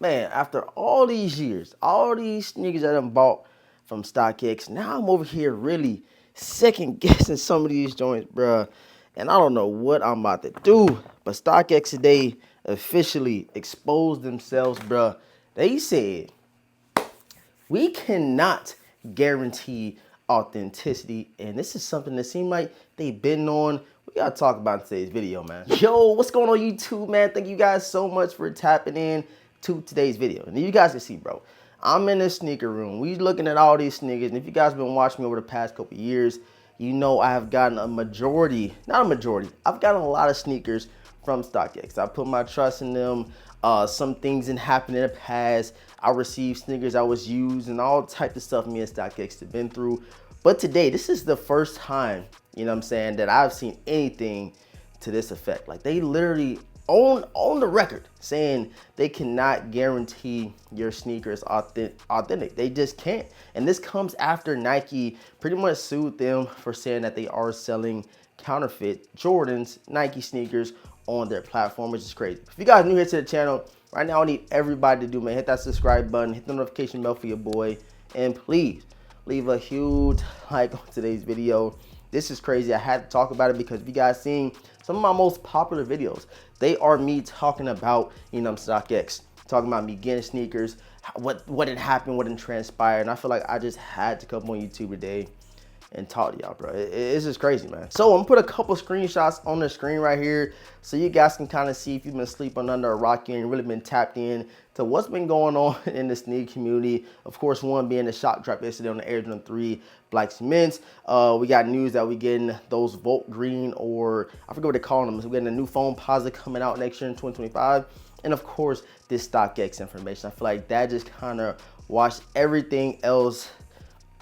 Man, after all these years, all these sneakers that I done bought from StockX, now I'm over here really second guessing some of these joints, bruh. And I don't know what I'm about to do. But StockX today officially exposed themselves, bruh. They said we cannot guarantee authenticity, and this is something that seemed like they've been on. We gotta talk about in today's video, man. Yo, what's going on YouTube, man? Thank you guys so much for tapping in to today's video. And you guys can see, bro, I'm in the sneaker room. We looking at all these sneakers, and if you guys been watching me over the past couple years, you know I have gotten a majority, not a majority, I've gotten a lot of sneakers from StockX. I put my trust in them. Some things didn't happen in the past. I received sneakers I was used and all types of stuff me and StockX have been through. But today, this is the first time, you know what I'm saying, that I've seen anything to this effect. Like they literally on the record saying they cannot guarantee your sneakers authentic. They just can't. And this comes after Nike pretty much sued them for saying that they are selling counterfeit Jordans, Nike sneakers on their platform, which is crazy. If you guys are new here to the channel, right now I need everybody to do, man, hit that subscribe button, hit the notification bell for your boy, and please leave a huge like on today's video. This is crazy. I had to talk about it because if you guys seen some of my most popular videos, they are me talking about, you know, StockX, talking about me getting sneakers, what had happened, what had transpired, and I feel like I just had to come on YouTube today and talk to y'all, bro. It's just crazy, man. So I'm gonna put a couple screenshots on the screen right here so you guys can kind of see if you've been sleeping under a rock and really been tapped in to what's been going on in the sneaker community. Of course, one being the shock drop yesterday on the Air Jordan 3 Black Cements. We got news that we getting those Volt Green, or I forget what they call them. We're getting a new foam posit coming out next year in 2025. And of course, this StockX information. I feel like that just kind of washed everything else.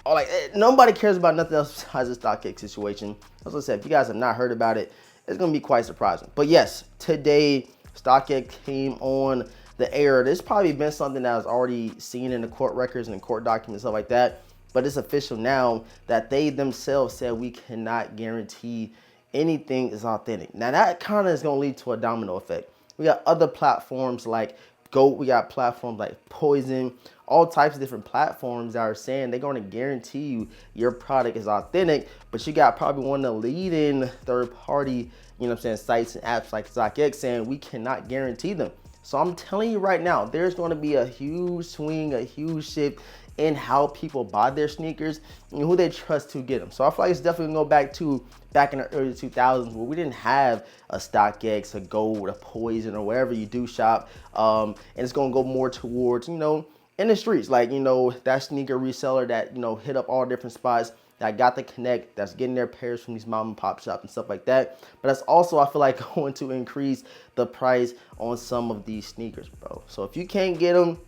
Like nobody cares about nothing else besides the StockX situation. As I said, if you guys have not heard about it, it's gonna be quite surprising. But yes, today StockX came on the air. There's probably been something that was already seen in the court records and the court documents, stuff like that. But it's official now that they themselves said we cannot guarantee anything is authentic. Now that kind of is gonna lead to a domino effect. We got other platforms like GOAT, we got platforms like Poison, all types of different platforms that are saying they're going to guarantee you your product is authentic, but you got probably one of the leading third party, you know what I'm saying, sites and apps like StockX saying we cannot guarantee them. So I'm telling you right now, there's going to be a huge swing, a huge shift in how people buy their sneakers and who they trust to get them. So I feel like it's definitely gonna go back in the early 2000s where we didn't have a StockX, a Gold, a Poison, or wherever you do shop. And it's gonna go more towards, you know, in the streets, like, you know, that sneaker reseller that, you know, hit up all different spots, that got the connect, that's getting their pairs from these mom and pop shops and stuff like that. But that's also, I feel like, going to increase the price on some of these sneakers, bro. So if you can't get them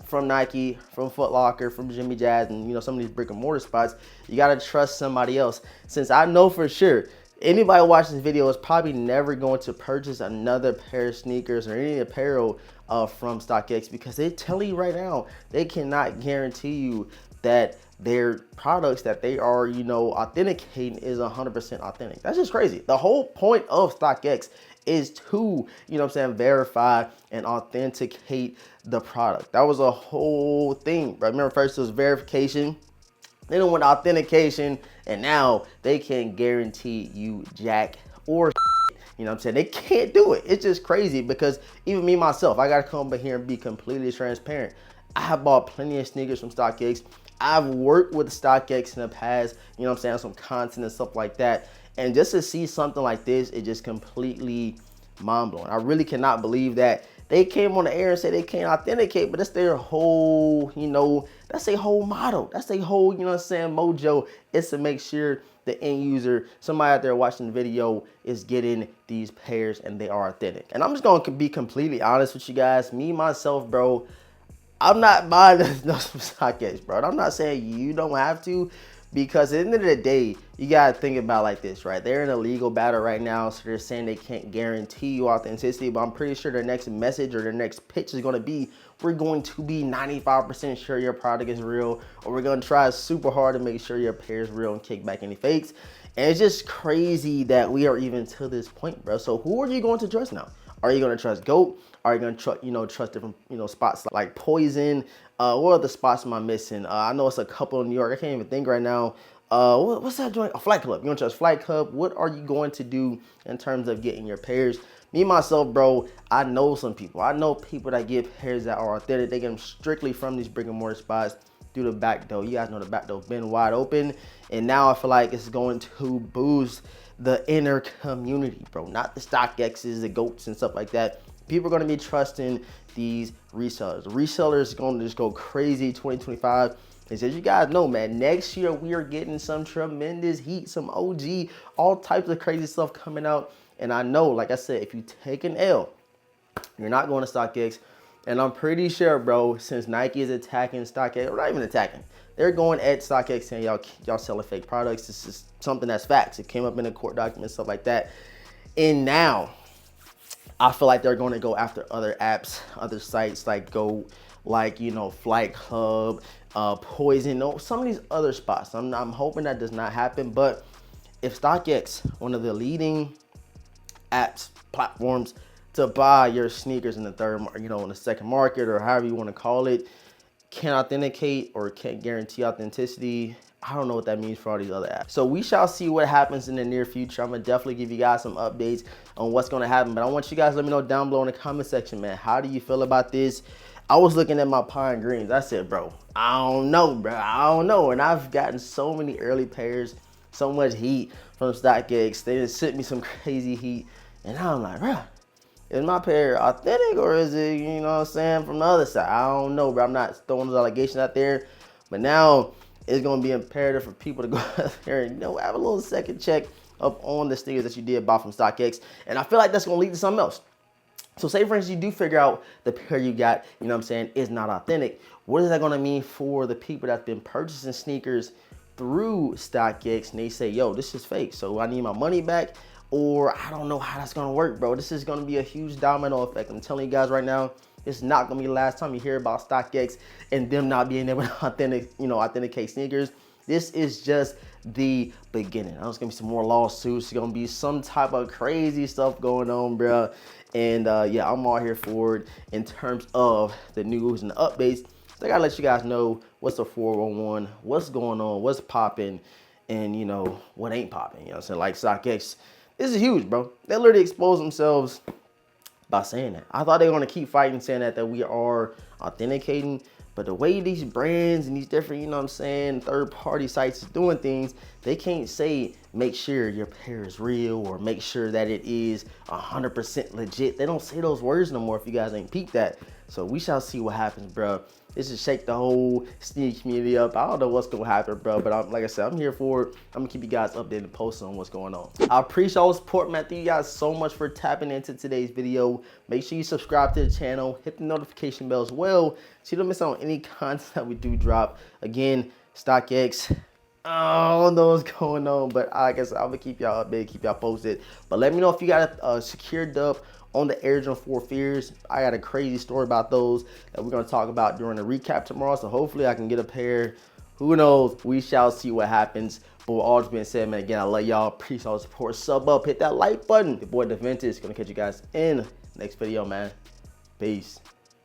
from Nike, from Foot Locker, from Jimmy Jazz, and you know, some of these brick and mortar spots, you gotta trust somebody else. Since I know for sure anybody watching this video is probably never going to purchase another pair of sneakers or any apparel from StockX, because they tell you right now they cannot guarantee you that their products that they are, you know, authenticating is 100% authentic. That's just crazy. The whole point of StockX is to, you know what I'm saying, verify and authenticate the product. That was a whole thing. Right? Remember, first it was verification, then it went authentication, and now they can't guarantee you jack or shit. You know what I'm saying? They can't do it. It's just crazy, because even me myself, I gotta come up here and be completely transparent. I have bought plenty of sneakers from StockX. I've worked with StockX in the past, you know what I'm saying, some content and stuff like that. And just to see something like this, it just completely mind-blowing. I really cannot believe that they came on the air and said they can't authenticate, but that's their whole, you know, that's their whole motto. That's their whole, you know what I'm saying, mojo, is to make sure the end user, somebody out there watching the video, is getting these pairs and they are authentic. And I'm just going to be completely honest with you guys. Me, myself, bro, I'm not buying those from StockX, bro. And I'm not saying you don't have to, because at the end of the day, you gotta think about like this, right? They're in a legal battle right now, so they're saying they can't guarantee you authenticity, but I'm pretty sure their next message or their next pitch is gonna be, we're going to be 95% sure your product is real, or we're gonna try super hard to make sure your pair is real and kick back any fakes. And it's just crazy that we are even to this point, bro. So who are you going to trust now? Are you gonna trust GOAT? Are you gonna trust different spots like Poison? What other spots am I missing? I know it's a couple in New York. I can't even think right now. What's that joint? A Flight Club. You gonna trust Flight Club? What are you going to do in terms of getting your pairs? Me myself, bro, I know some people. I know people that get pairs that are authentic. They get them strictly from these brick and mortar spots through the back door. You guys know the back door's been wide open, and now I feel like it's going to boost the inner community, bro. Not the StockX's, the GOATs and stuff like that. People are going to be trusting these resellers. Resellers are going to just go crazy 2025. And as you guys know, man, next year we are getting some tremendous heat, some OG, all types of crazy stuff coming out. And I know, like I said, if you take an L, you're not going to StockX. And I'm pretty sure, bro, since Nike is attacking StockX, or not even attacking, they're going at StockX saying y'all selling fake products. This is something that's facts. It came up in a court document, stuff like that. And now, I feel like they're going to go after other apps, other sites like GOAT, like, Flight Club, Poison, some of these other spots. I'm hoping that does not happen. But if StockX, one of the leading apps, platforms to buy your sneakers in the in the second market, or however you want to call it, can't authenticate or can't guarantee authenticity, I don't know what that means for all these other apps. So we shall see what happens in the near future. I'm gonna definitely give you guys some updates on what's gonna happen. But I want you guys to let me know down below in the comment section, man. How do you feel about this? I was looking at my pine greens. I said, bro, I don't know, bro. I don't know. And I've gotten so many early pairs, so much heat from StockX. They just sent me some crazy heat. And I'm like, bro, is my pair authentic, or is it, from the other side? I don't know, bro. I'm not throwing those allegations out there. But now it's going to be imperative for people to go out there and, have a little second check up on the sneakers that you did buy from StockX. And I feel like that's going to lead to something else. So say, for instance, you do figure out the pair you got, is not authentic. What is that going to mean for the people that's been purchasing sneakers through StockX, and they say, yo, this is fake, so I need my money back? Or I don't know how that's gonna work, bro. This is gonna be a huge domino effect. I'm telling you guys right now, it's not gonna be the last time you hear about StockX and them not being able to authenticate sneakers. This is just the beginning. There's gonna be some more lawsuits. There's gonna be some type of crazy stuff going on, bro. And yeah, I'm all here for it in terms of the news and the updates. So I gotta let you guys know what's the 411, what's going on, what's popping, and what ain't popping. Like StockX. This is huge, bro. They literally exposed themselves by saying that. I thought they were going to keep fighting, saying that we are authenticating. But the way these brands and these different, third-party sites is doing things, they can't say, make sure your pair is real or make sure that it is 100% legit. They don't say those words no more if you guys ain't peeped that. So we shall see what happens, bro. This is shake the whole sneaker community up. I don't know what's going to happen, bro. But like I said, I'm here for it. I'm going to keep you guys updated and posted on what's going on. I appreciate all the support, man. Thank you guys so much for tapping into today's video. Make sure you subscribe to the channel. Hit the notification bell as well, so you don't miss out on any content that we do drop. Again, StockX. I don't know what's going on, but like I said, I'm going to keep y'all updated, keep y'all posted. But let me know if you got a secure dub on the Air Jordan 4 Fears. I got a crazy story about those that we're going to talk about during the recap tomorrow. So hopefully I can get a pair. Who knows? We shall see what happens. But with all this being said, man, again, I love y'all. Appreciate all the support. Sub up, hit that like button. Your boy DaVinci is going to catch you guys in the next video, man. Peace.